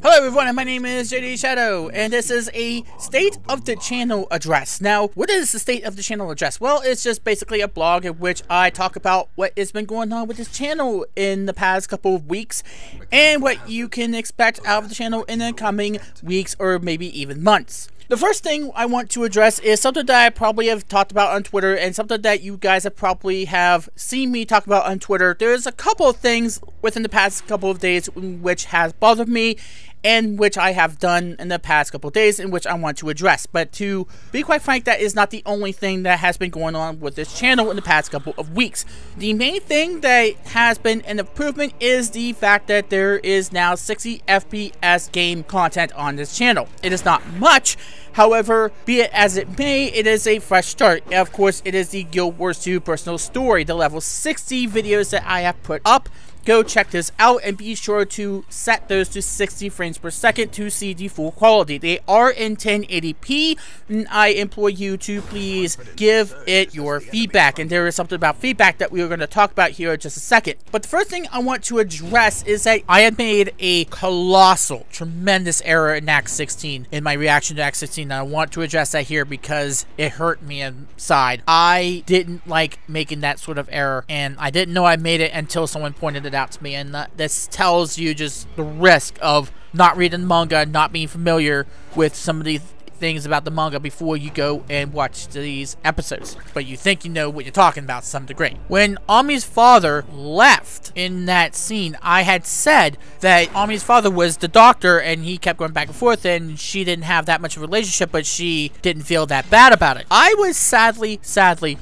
Hello everyone, and my name is JD Shadow, and this is a State of the Channel address. Now, what is the State of the Channel address? Well, it's just basically a blog in which I talk about what has been going on with this channel in the past couple of weeks, and what you can expect out of the channel in the coming weeks or maybe even months. The first thing I want to address is something that I probably have talked about on Twitter and something that you guys have probably seen me talk about on Twitter. There's a couple of things within the past couple of days which has bothered me and which I have done in the past couple of days in which I want to address. But to be quite frank, that is not the only thing that has been going on with this channel in the past couple of weeks. The main thing that has been an improvement is the fact that there is now 60 FPS game content on this channel. It is not much. However, be it as it may, it is a fresh start. Of course, it is the Guild Wars 2 personal story, the level 60 videos that I have put up. Go check this out and be sure to set those to 60 frames per second to see the full quality. They are in 1080p, and I implore you to please give it your feedback. And there is something about feedback that we are going to talk about here in just a second. But the first thing I want to address is that I had made a colossal, tremendous error in Act 16 in my reaction to Act 16. And I want to address that here because it hurt me inside. I didn't like making that sort of error, and I didn't know I made it until someone pointed it out to me, and this tells you just the risk of not reading manga, not being familiar with some of these things about the manga before you go and watch these episodes, but you think you know what you're talking about to some degree. When Ami's father left in that scene, I had said that Ami's father was the doctor and he kept going back and forth and she didn't have that much of a relationship, but she didn't feel that bad about it. I was sadly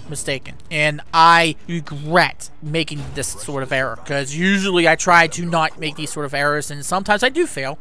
mistaken, and I regret making this sort of error, because usually I try to not make these sort of errors, and sometimes I do fail.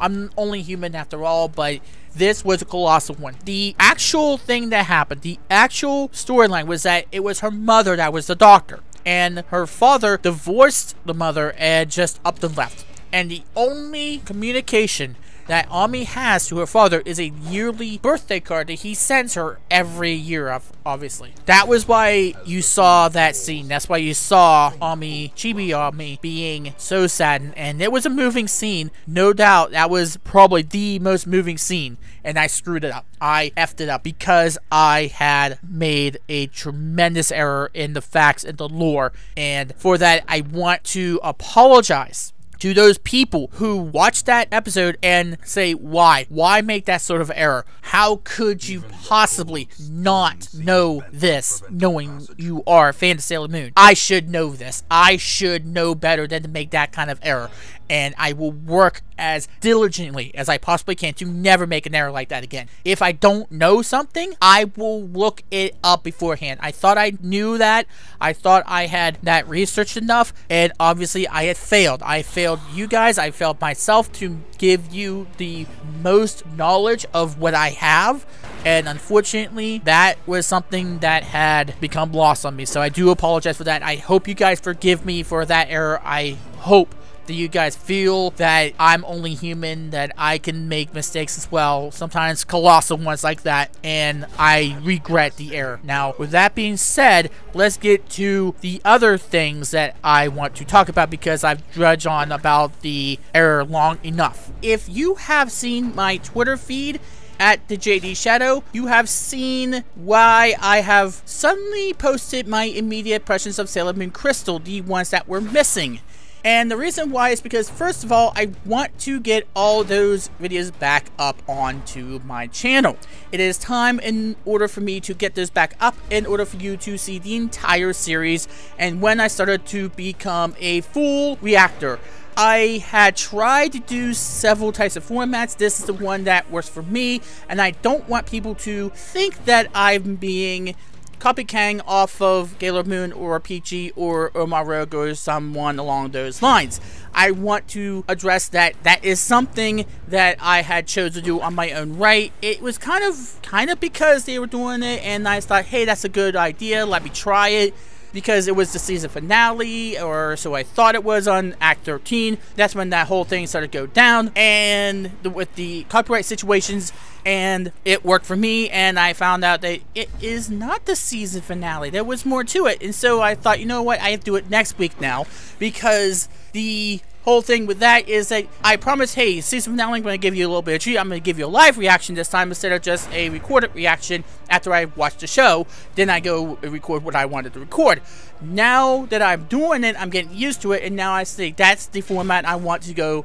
I'm only human after all, but this was a colossal one. The actual thing that happened, the actual storyline, was that it was her mother that was the doctor, and her father divorced the mother and just upped and left. And the only communication that Ami has to her father is a yearly birthday card that he sends her every year, obviously. That was why you saw that scene. That's why you saw Chibi Ami being so saddened. And it was a moving scene. No doubt that was probably the most moving scene. And I screwed it up. I effed it up because I had made a tremendous error in the facts and the lore. And for that, I want to apologize to those people who watched that episode and say, why make that sort of error? How could you possibly not know this, knowing you are a fan of Sailor Moon? I should know this. I should know better than to make that kind of error. And I will work as diligently as I possibly can to never make an error like that again. If I don't know something, I will look it up beforehand. I thought I knew that. I thought I had that researched enough, and obviously I had failed. I failed you guys. I failed myself to give you the most knowledge of what I have. And unfortunately, that was something that had become lost on me. So I do apologize for that. I hope you guys forgive me for that error. I hope that you guys feel that I'm only human, that I can make mistakes as well, sometimes colossal ones like that, and I regret the error. Now, with that being said, let's get to the other things that I want to talk about, because I've drudged on about the error long enough. If you have seen my Twitter feed at the JD Shadow, you have seen why I have suddenly posted my immediate impressions of Sailor Moon Crystal, the ones that were missing. And the reason why is because, first of all, I want to get all those videos back up onto my channel. It is time in order for me to get those back up in order for you to see the entire series. And when I started to become a full reactor, I had tried to do several types of formats. This is the one that works for me, and I don't want people to think that I'm being copycatting off of Sailor Moon or Peachy or Omarogo or someone along those lines. I want to address that that is something that I had chosen to do on my own right. It was kind of because they were doing it, and I thought, hey, that's a good idea, let me try it. Because it was the season finale, or so I thought it was, on Act 13. That's when that whole thing started to go down, and with the copyright situations, and it worked for me, and I found out that it is not the season finale. There was more to it, and so I thought, you know what, I have to do it next week now, because the whole thing with that is that I promised, hey, season finale, I'm going to give you a little bit of treat. I'm going to give you a live reaction this time instead of just a recorded reaction after I watch the show. Then I go record what I wanted to record. Now that I'm doing it, I'm getting used to it, and now I say that's the format I want to go.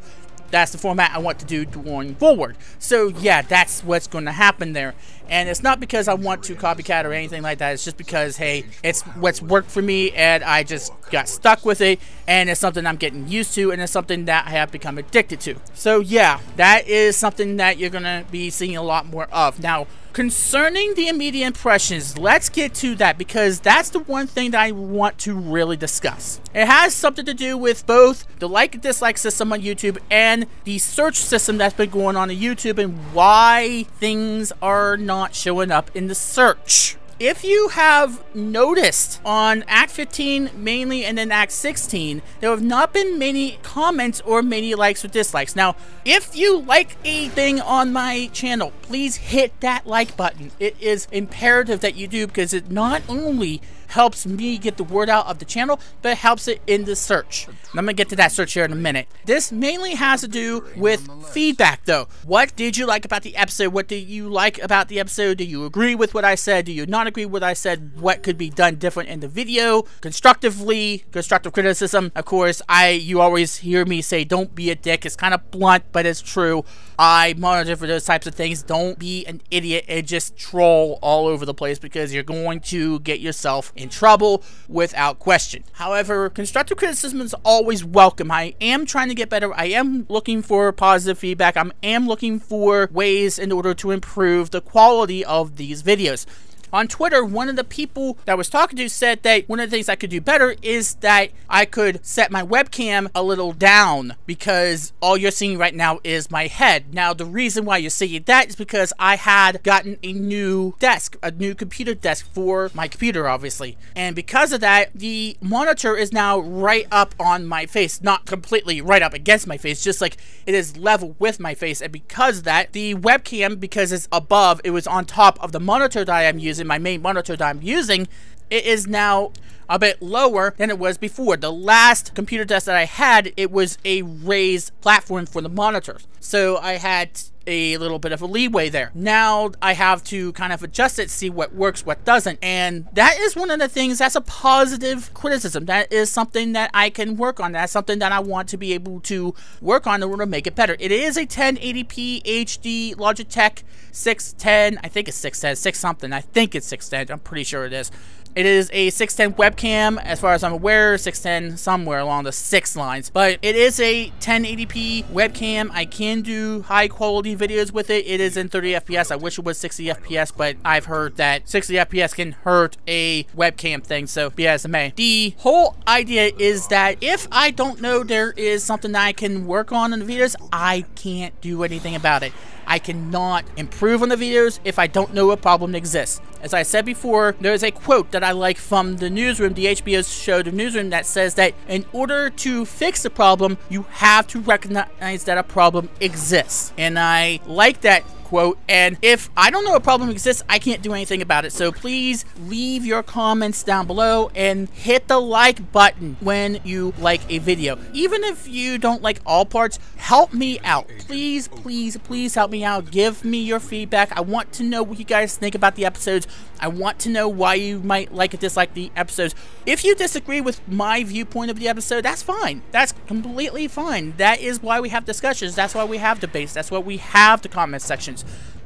That's the format I want to do going forward. So yeah, that's what's going to happen there. And it's not because I want to copycat or anything like that. It's just because, hey, it's what's worked for me, and I just got stuck with it, and it's something I'm getting used to, and it's something that I have become addicted to. So yeah, that is something that you're going to be seeing a lot more of. Now, concerning the immediate impressions, let's get to that, because that's the one thing that I want to really discuss. It has something to do with both the like and dislike system on YouTube and the search system that's been going on YouTube, and why things are not showing up in the search. If you have noticed on Act 15 mainly, and then Act 16, there have not been many comments or many likes or dislikes. Now, if you like a thing on my channel, please hit that like button. It is imperative that you do, because it not only helps me get the word out of the channel, but it helps it in the search. I'm gonna get to that search here in a minute. This mainly has to do with feedback though. What did you like about the episode? What did you like about the episode? Do you agree with what I said? Do you not agree with what I said? What could be done different in the video? Constructively, constructive criticism. Of course, you always hear me say, don't be a dick. It's kind of blunt, but it's true. I monitor for those types of things. Don't be an idiot and just troll all over the place, because you're going to get yourself in trouble without question. However, constructive criticism is always welcome. I am trying to get better. I am looking for positive feedback. I am looking for ways in order to improve the quality of these videos. On Twitter, one of the people that I was talking to said that one of the things I could do better is that I could set my webcam a little down, because all you're seeing right now is my head. Now, the reason why you're seeing that is because I had gotten a new desk, a new computer desk for my computer, obviously. And because of that, the monitor is now right up on my face. Not completely right up against my face, just like it is level with my face. And because of that, the webcam, because it's above, it was on top of the monitor that I am using, my main monitor that I'm using, it is now a bit lower than it was before. The last computer desk that I had, it was a raised platform for the monitors. So I had a little bit of a leeway there. Now I have to kind of adjust it, see what works, what doesn't. And that is one of the things that's a positive criticism. That is something that I can work on. That's something that I want to be able to work on in order to make it better. It is a 1080p HD Logitech 610. I think it's 610, 6 something. I think it's 610. I'm pretty sure it is. It is a 610 webcam, as far as I'm aware, 610 somewhere along the 6 lines. But it is a 1080p webcam. I can do high quality videos with it. It is in 30 FPS. I wish it was 60 FPS, but I've heard that 60 FPS can hurt a webcam thing, so be as it may. The whole idea is that if I don't know there is something that I can work on in the videos, I can't do anything about it. I cannot improve on the videos if I don't know a problem exists. As I said before, there's a quote that I like from The Newsroom, the HBO show The Newsroom, that says that in order to fix the problem, you have to recognize that a problem exists. And I like that quote, and if I don't know a problem exists, I can't do anything about it. So please leave your comments down below and hit the like button when you like a video. Even if you don't like all parts, help me out. Please, please, please help me out. Give me your feedback. I want to know what you guys think about the episodes. I want to know why you might like or dislike the episodes. If you disagree with my viewpoint of the episode, that's fine. That's completely fine. That is why we have discussions. That's why we have debates. That's why we have the comment sections.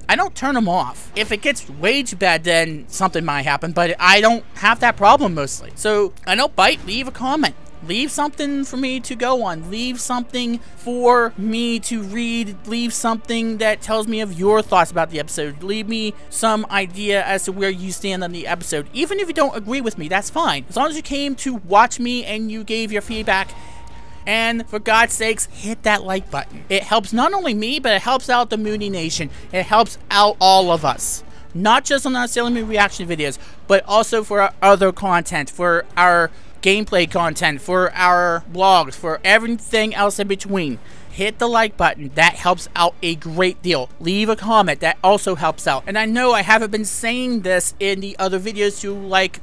I don't turn them off. If it gets way too bad, then something might happen, but I don't have that problem mostly. So I don't bite. Leave a comment. Leave something for me to go on. Leave something for me to read. Leave something that tells me of your thoughts about the episode. Leave me some idea as to where you stand on the episode. Even if you don't agree with me, that's fine. As long as you came to watch me and you gave your feedback. And for God's sakes, hit that like button. It helps not only me, but it helps out the Mooney Nation. It helps out all of us. Not just on our Sailor Moon reaction videos, but also for our other content, for our gameplay content, for our blogs, for everything else in between. hit the like button. That helps out a great deal. Leave a comment. That also helps out. And I know I haven't been saying this in the other videos to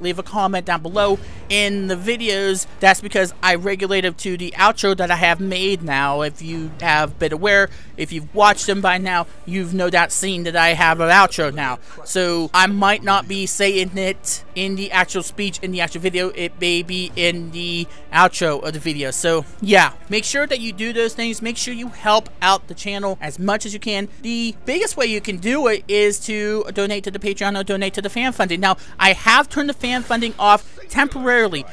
leave a comment down below in the videos. That's because I regulated to the outro that I have made now. If you have been aware, if you've watched them by now, you've no doubt seen that I have an outro now. So I might not be saying it in the actual speech, in the actual video. It may be in the outro of the video. So yeah, make sure that you do those things. Make sure you help out the channel as much as you can. The biggest way you can do it is to donate to the Patreon or donate to the fan funding. Now, I have turned the fan funding off temporarily.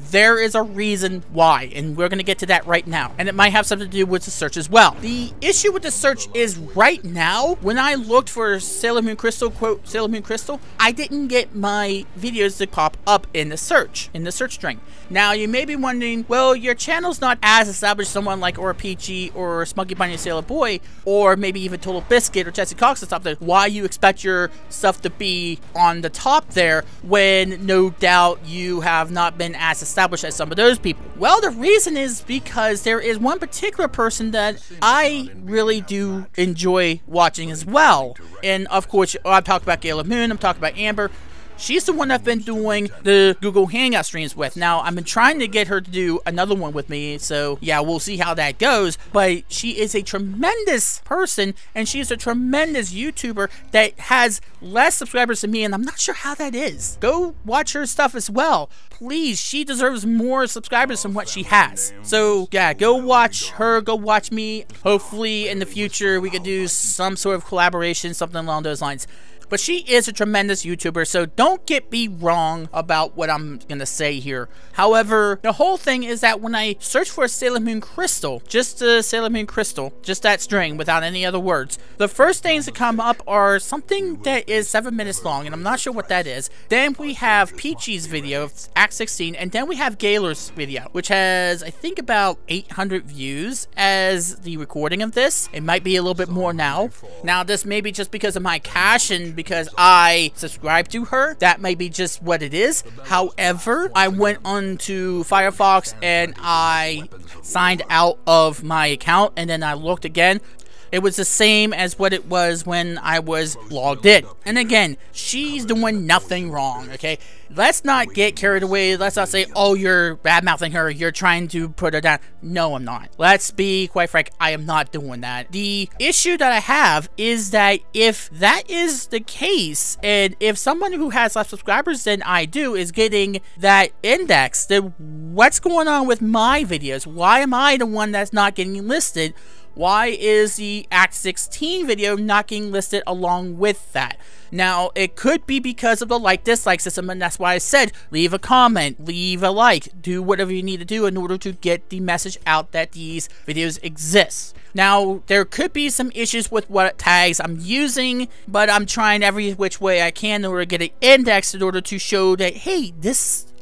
There is a reason why, and we're going to get to that right now. And it might have something to do with the search as well. The issue with the search is right now, when I looked for Sailor Moon Crystal, quote, Sailor Moon Crystal, I didn't get my videos to pop up in the search string. Now, you may be wondering, well, your channel's not as established as someone like Aura Peachy or Smuggy Bunny Sailor Boy, or maybe even Total Biscuit or Jesse Cox or something. Why you expect your stuff to be on the top there when no doubt you have not been as established as some of those people? Well, the reason is because there is one particular person that I really do enjoy watching as well. And of course, I'm talking about Gaila Moon, I'm talking about Amber. She's the one I've been doing the Google Hangout streams with. Now, I've been trying to get her to do another one with me, so yeah, we'll see how that goes. But she is a tremendous person, and she's a tremendous YouTuber that has less subscribers than me, and I'm not sure how that is. Go watch her stuff as well. Please, she deserves more subscribers than what she has. So yeah, go watch her, go watch me. Hopefully in the future we could do some sort of collaboration, something along those lines. But she is a tremendous YouTuber, so don't get me wrong about what I'm gonna say here. However, the whole thing is that when I search for Sailor Moon Crystal, just Sailor Moon Crystal, just that string without any other words, the first things that come up are something that is 7 minutes long, and I'm not sure what that is. Then we have Peachy's video, Act 16, and then we have Gailer's video, which has, I think, about 800 views as the recording of this. It might be a little bit more now. Now, this may be just because of my cash and because I subscribe to her. That may be just what it is. However, I went on to Firefox and I signed out of my account, and then I looked again. It was the same as what it was when I was logged in. And again, she's doing nothing wrong, okay? Let's not get carried away. Let's not say, oh, you're bad-mouthing her. You're trying to put her down. No, I'm not. Let's be quite frank. I am not doing that. The issue that I have is that if that is the case, and if someone who has less subscribers than I do is getting that index, then what's going on with my videos? Why am I the one that's not getting listed? Why is the Act 16 video not getting listed along with that? Now, it could be because of the like-dislike system, and that's why I said leave a comment, leave a like, do whatever you need to do in order to get the message out that these videos exist. Now, there could be some issues with what tags I'm using, but I'm trying every which way I can in order to get it indexed in order to show that, hey,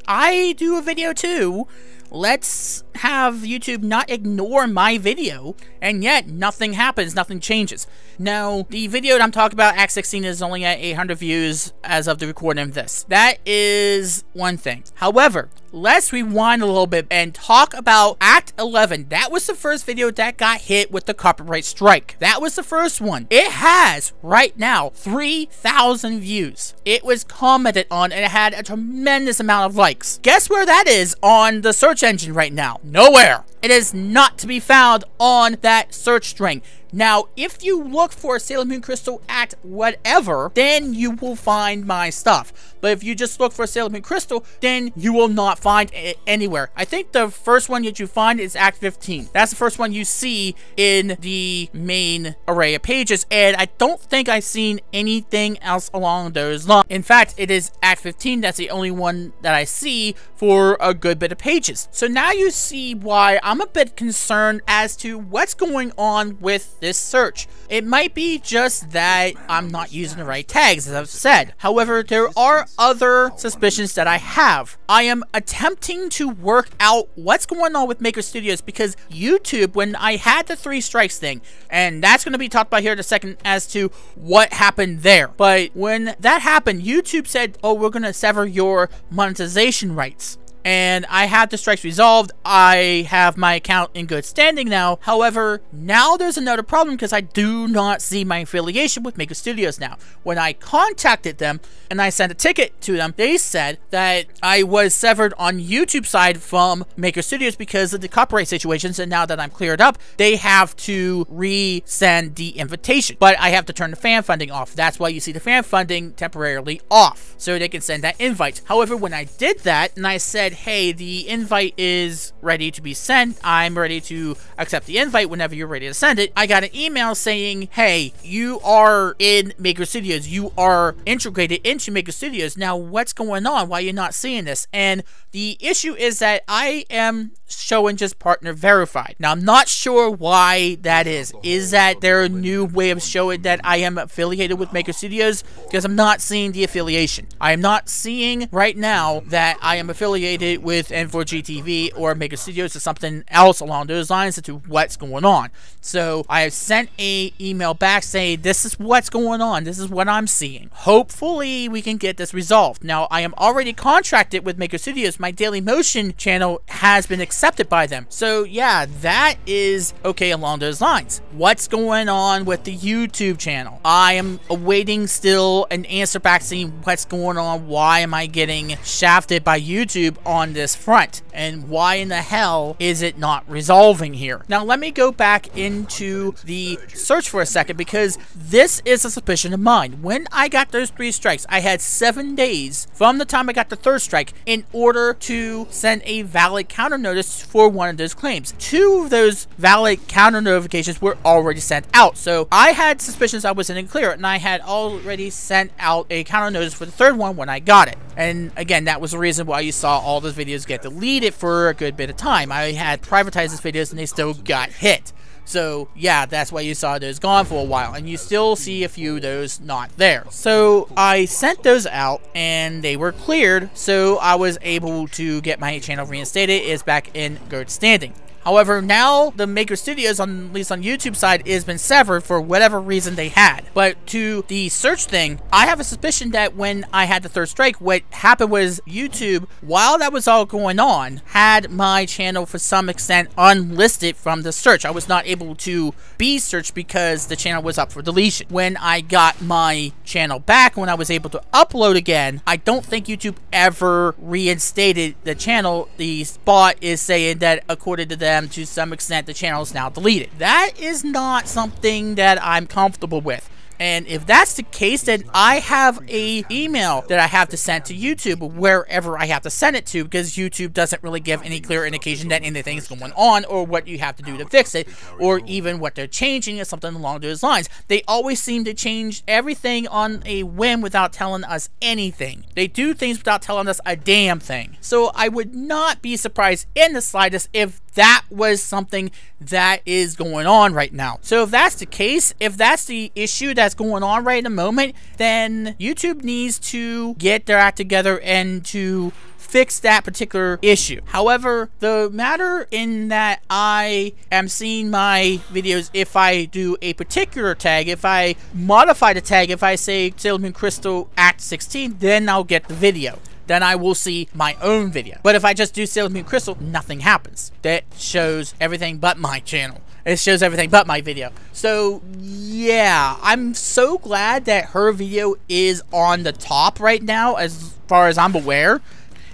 I do a video too. Let's have YouTube not ignore my video, and yet nothing happens, nothing changes. Now, the video that I'm talking about, Act 16, is only at 800 views as of the recording of this. That is one thing. However, let's rewind a little bit and talk about Act 11. That was the first video that got hit with the copyright strike. That was the first one. It has, right now, 3,000 views. It was commented on, and it had a tremendous amount of likes. Guess where that is on the search engine right now? Nowhere. It is not to be found on that search string. Now, if you look for Sailor Moon Crystal Act whatever, then you will find my stuff. But if you just look for Sailor Moon Crystal, then you will not find it anywhere. I think the first one that you find is Act 15. That's the first one you see in the main array of pages, and I don't think I've seen anything else along those lines. In fact, it is Act 15 that's the only one that I see for a good bit of pages. So now you see why I'm a bit concerned as to what's going on with this search. It might be just that I'm not using the right tags, as I've said. However, there are other suspicions that I have. I am attempting to work out what's going on with Maker Studios, because YouTube, when I had the 3 strikes thing, and that's going to be talked about here in a second as to what happened there. But when that happened, YouTube said, oh, we're going to sever your monetization rights. and I have the strikes resolved. I have my account in good standing now. However, now there's another problem because I do not see my affiliation with Maker Studios now. When I contacted them and I sent a ticket to them, they said that I was severed on YouTube side from Maker Studios because of the copyright situations, and now that I'm cleared up, they have to resend the invitation. But I have to turn the fan funding off. That's why you see the fan funding temporarily off, so they can send that invite. However, when I did that and I said, hey, the invite is ready to be sent, I'm ready to accept the invite whenever you're ready to send it, I got an email saying, hey, you are in Maker Studios, you are integrated into Maker Studios. Now what's going on? Why are you not seeing this? And the issue is that I am showing just partner verified. Now I'm not sure why that is. Is that their new way of showing that I am affiliated with Maker Studios? Because I'm not seeing the affiliation. I am not seeing right now that I am affiliated with N4G TV or Maker Studios or something else along those lines as to what's going on. So I have sent a email back saying this is what's going on. This is what I'm seeing. Hopefully we can get this resolved. Now I am already contracted with Maker Studios. My Daily Motion channel has been accepted by them. So yeah, that is okay along those lines. What's going on with the YouTube channel? I am awaiting still an answer back saying what's going on. Why am I getting shafted by YouTube on this front? And why in the hell is it not resolving here? Now let me go back into the search for a second, because this is a suspicion of mine. When I got those 3 strikes, I had 7 days from the time I got the 3rd strike in order to send a valid counter notice for one of those claims. 2 of those valid counter notifications were already sent out. So I had suspicions I was in the clear, and I had already sent out a counter notice for the 3rd one when I got it. And again, that was the reason why you saw all those videos get deleted for a good bit of time. I had privatized those videos and they still got hit. So yeah, that's why you saw those gone for a while, and you still see a few of those not there. So I sent those out and they were cleared, so I was able to get my channel reinstated. It's back in good standing. However, now the Maker Studios, at least on YouTube side, has been severed for whatever reason they had. But to the search thing, I have a suspicion that when I had the 3rd strike, what happened was YouTube, while that was all going on, had my channel for some extent unlisted from the search. I was not able to be searched because the channel was up for deletion. When I got my channel back, when I was able to upload again, I don't think YouTube ever reinstated the channel. The spot is saying that according to them, to some extent, the channel is now deleted. That is not something that I'm comfortable with. And if that's the case, then I have a email that I have to send to YouTube wherever I have to send it to, because YouTube doesn't really give any clear indication that anything's going on or what you have to do to fix it, or even what they're changing or something along those lines. They always seem to change everything on a whim without telling us anything. They do things without telling us a damn thing. So I would not be surprised in the slightest if that was something that is going on right now. So if that's the case, if that's the issue that's going on right in the moment, then YouTube needs to get their act together and to fix that particular issue. However, the matter in that I am seeing my videos, if I do a particular tag, if I modify the tag, if I say Sailor Moon Crystal Act 16, then I'll get the video. Then I will see my own video. But if I just do Sailor Moon Crystal, nothing happens. That shows everything but my channel. It shows everything but my video. So yeah, I'm so glad that her video is on the top right now as far as I'm aware.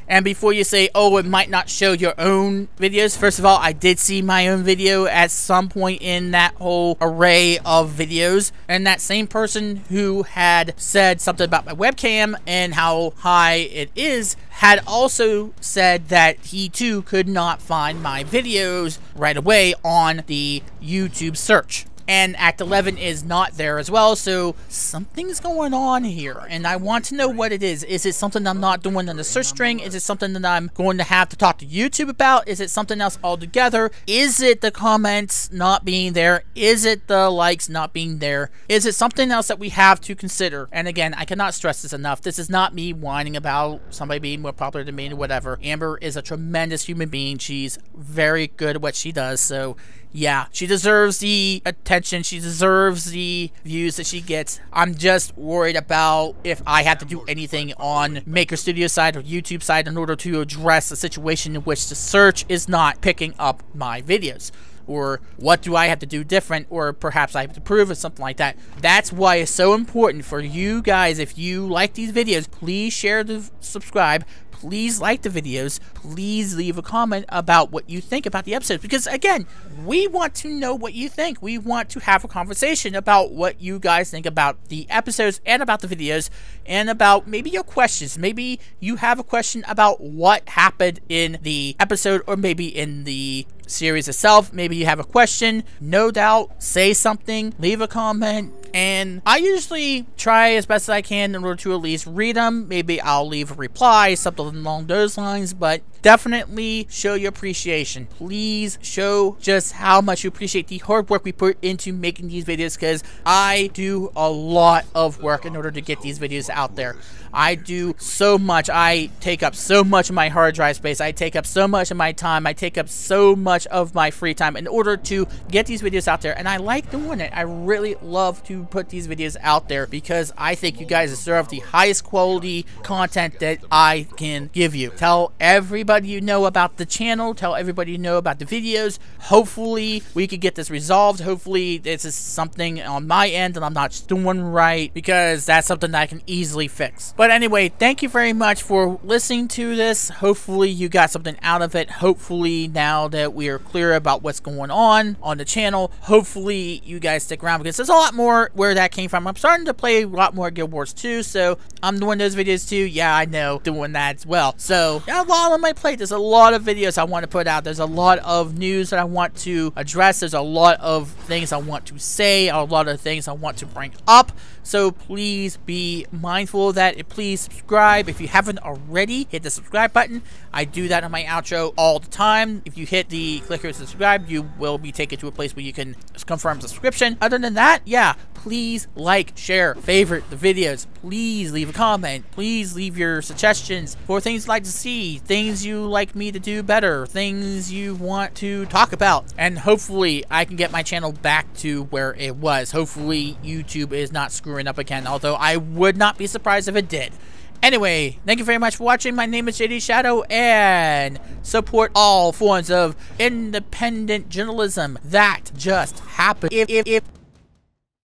And before you say, oh, it might not show your own videos, first of all, I did see my own video at some point in that whole array of videos. And that same person who had said something about my webcam and how high it is had also said that he too could not find my videos right away on the YouTube search. And Act 11 is not there as well, so something's going on here, and I want to know what it is. Is it something I'm not doing in the search string? Is it something that I'm going to have to talk to YouTube about? Is it something else altogether? Is it the comments not being there? Is it the likes not being there? Is it something else that we have to consider? And again, I cannot stress this enough. This is not me whining about somebody being more popular than me or whatever. Amber is a tremendous human being. She's very good at what she does, so yeah, she deserves the attention. She deserves the views that she gets. I'm just worried about if I have to do anything on Maker Studio side or YouTube side in order to address the situation in which the search is not picking up my videos. Or what do I have to do different, or perhaps I have to prove it, something like that. That's why it's so important for you guys. If you like these videos, please share the subscribe. Please like the videos. Please leave a comment about what you think about the episodes. Because again, we want to know what you think. We want to have a conversation about what you guys think about the episodes and about the videos and about maybe your questions. Maybe you have a question about what happened in the episode or maybe in the series itself. Maybe you have a question. No doubt, say something, leave a comment, and I usually try as best as I can in order to at least read them. Maybe I'll leave a reply, something along those lines, but definitely show your appreciation. Please show just how much you appreciate the hard work we put into making these videos, because I do a lot of work in order to get these videos out there. I do so much. I take up so much of my hard drive space. I take up so much of my time. I take up so much of my free time in order to get these videos out there, and I like doing it. I really love to put these videos out there because I think you guys deserve the highest quality content that I can give you. Tell everybody you know about the channel. Tell everybody you know about the videos. Hopefully we could get this resolved. Hopefully this is something on my end that I'm not doing right, because that's something that I can easily fix. But anyway, thank you very much for listening to this. Hopefully you got something out of it. Hopefully now that we are clear about what's going on the channel, hopefully you guys stick around, because there's a lot more where that came from. I'm starting to play a lot more Guild Wars 2, so I'm doing those videos too. Yeah, I know, doing that as well. So got a lot on my plate. There's a lot of videos I want to put out. There's a lot of news that I want to address. There's a lot of things I want to say, a lot of things I want to bring up. So please be mindful of that. Please subscribe. If you haven't already, hit the subscribe button. I do that on my outro all the time. If you hit the click here to subscribe, you will be taken to a place where you can confirm subscription. Other than that, yeah, please like, share, favorite the videos. Please leave a comment. Please leave your suggestions for things you'd like to see, things you like me to do better, things you want to talk about. And hopefully I can get my channel back to where it was. Hopefully YouTube is not screwing up again, although I would not be surprised if it did. Anyway, thank you very much for watching. My name is JD Shadow, and support all forms of independent journalism that just happen. If